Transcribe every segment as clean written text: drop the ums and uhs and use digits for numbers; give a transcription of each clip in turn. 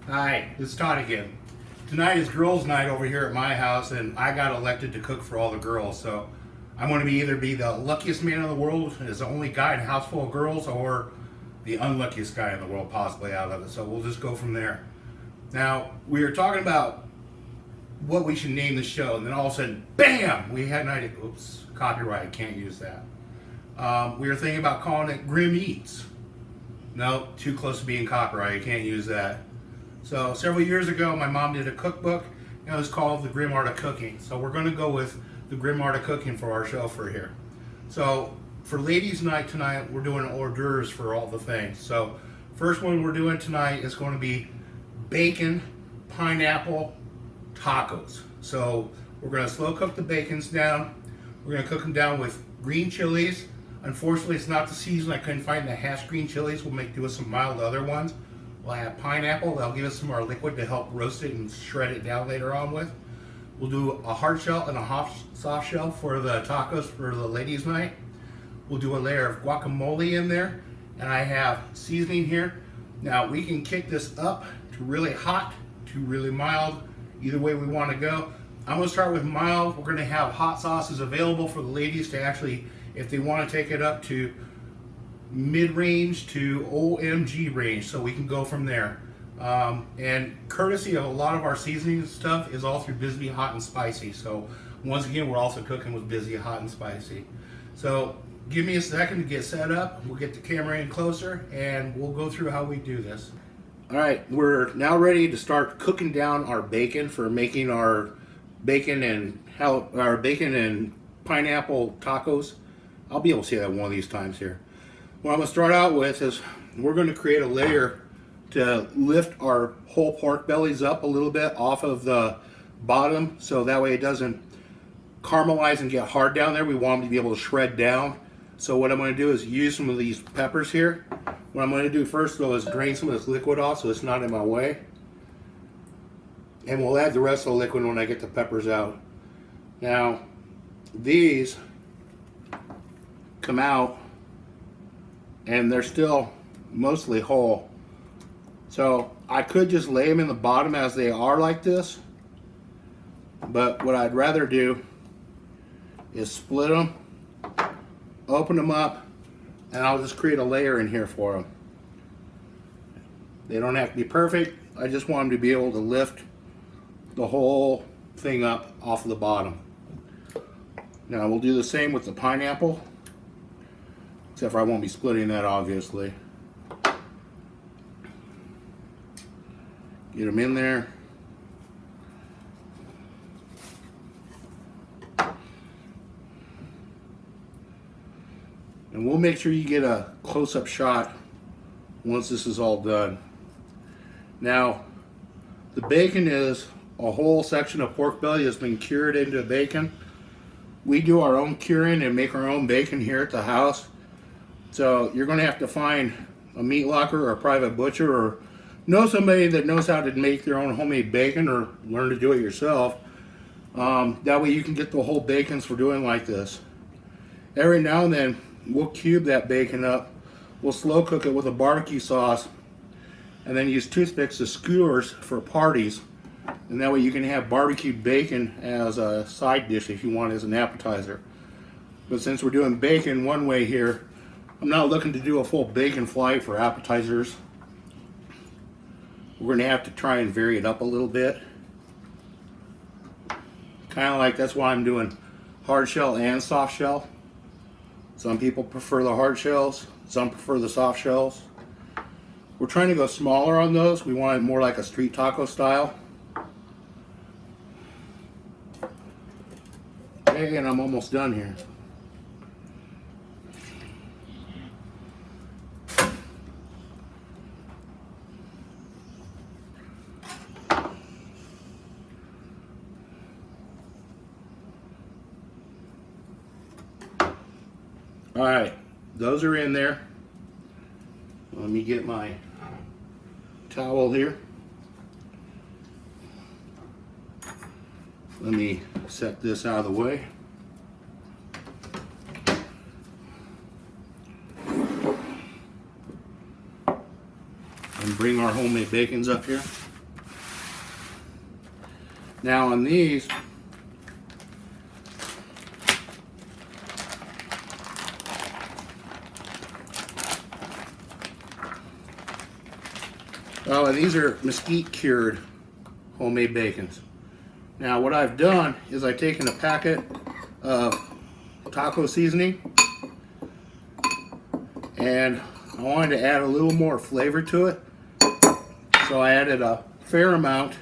Hi, it's Todd again. Tonight is girls' night over here at my house, and I got elected to cook for all the girls. So I'm going to either be the luckiest man in the world as the only guy in a house full of girls, or the unluckiest guy in the world possibly out of it. So we'll just go from there. Now, we were talking about what we should name the show, and then all of a sudden, bam! We had an idea. Oops, copyright, can't use that. We were thinking about calling it Grimm Eats. No, too close to being copyright, you can't use that. So several years ago, my mom did a cookbook, and it was called The Grimm Art of Cooking. So we're going to go with The Grimm Art of Cooking for our show for here. So for ladies' night tonight, we're doing hors d'oeuvres for all the things. So first one we're doing tonight is going to be bacon, pineapple, tacos. So we're going to slow cook the bacons down. We're going to cook them down with green chilies. Unfortunately, it's not the season. I couldn't find the hash green chilies. We'll make do with some mild other ones. We'll have pineapple. That'll give us some more liquid to help roast it and shred it down later on with. We'll do a hard shell and a soft shell for the tacos for the ladies' night. We'll do a layer of guacamole in there. And I have seasoning here. Now, we can kick this up to really hot, to really mild, either way we want to go. I'm going to start with mild. We're going to have hot sauces available for the ladies to actually, if they want to take it up to mid-range to OMG range, so we can go from there. And courtesy of a lot of our seasoning stuff is all through Busy Hot and Spicy. So once again, we're also cooking with Busy Hot and Spicy. So give me a second to get set up. We'll get the camera in closer and we'll go through how we do this. All right, we're now ready to start cooking down our bacon for making our bacon and pineapple tacos. I'll be able to say that one of these times here. What I'm going to start out with is we're going to create a layer to lift our whole pork bellies up a little bit off of the bottom, so that way it doesn't caramelize and get hard down there. We want them to be able to shred down. So what I'm going to do is use some of these peppers here. What I'm going to do first though is drain some of this liquid off so it's not in my way. And we'll add the rest of the liquid when I get the peppers out. Now, these come out and they're still mostly whole. So I could just lay them in the bottom as they are like this, but what I'd rather do is split them, open them up, and I'll just create a layer in here for them. They don't have to be perfect. I just want them to be able to lift the whole thing up off of the bottom. Now we'll do the same with the pineapple. Except for I won't be splitting that, obviously. Get them in there. And we'll make sure you get a close-up shot once this is all done. Now, the bacon is a whole section of pork belly that's been cured into bacon. We do our own curing and make our own bacon here at the house. So you're going to have to find a meat locker or a private butcher, or know somebody that knows how to make their own homemade bacon, or learn to do it yourself. That way you can get the whole bacons for doing like this. Every now and then we'll cube that bacon up. We'll slow cook it with a barbecue sauce and then use toothpicks as skewers for parties. And that way you can have barbecued bacon as a side dish if you want as an appetizer. But since we're doing bacon one way here, I'm not looking to do a full bacon flight for appetizers. We're going to have to try and vary it up a little bit. Kind of like that's why I'm doing hard shell and soft shell. Some people prefer the hard shells, some prefer the soft shells. We're trying to go smaller on those. We want it more like a street taco style. Okay, and I'm almost done here. All right, those are in there. Let me get my towel here. Let me set this out of the way. And bring our homemade bacons up here. Now on these, oh, and these are mesquite cured homemade bacons. Now what I've done is I've taken a packet of taco seasoning and I wanted to add a little more flavor to it. So I added a fair amount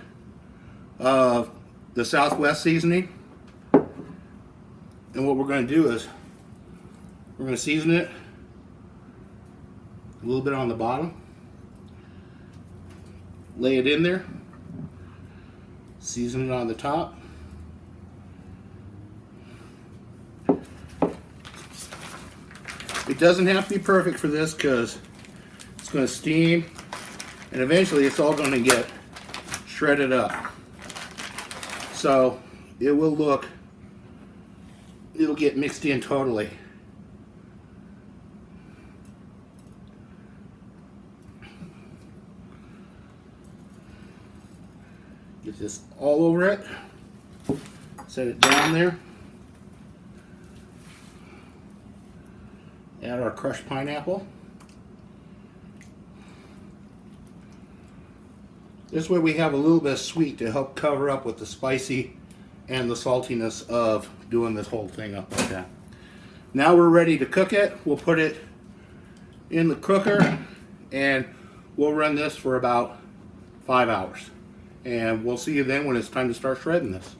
of the Southwest seasoning. And what we're going to do is we're going to season it a little bit on the bottom. Lay it in there. Season it on the top. It doesn't have to be perfect for this because it's going to steam and eventually it's all going to get shredded up. So it will look, it'll get mixed in totally. Get this all over it. Set it down there. Add our crushed pineapple. This way we have a little bit of sweet to help cover up with the spicy and the saltiness of doing this whole thing up like that. Now we're ready to cook it. We'll put it in the cooker and we'll run this for about 5 hours. And we'll see you then when it's time to start shredding this.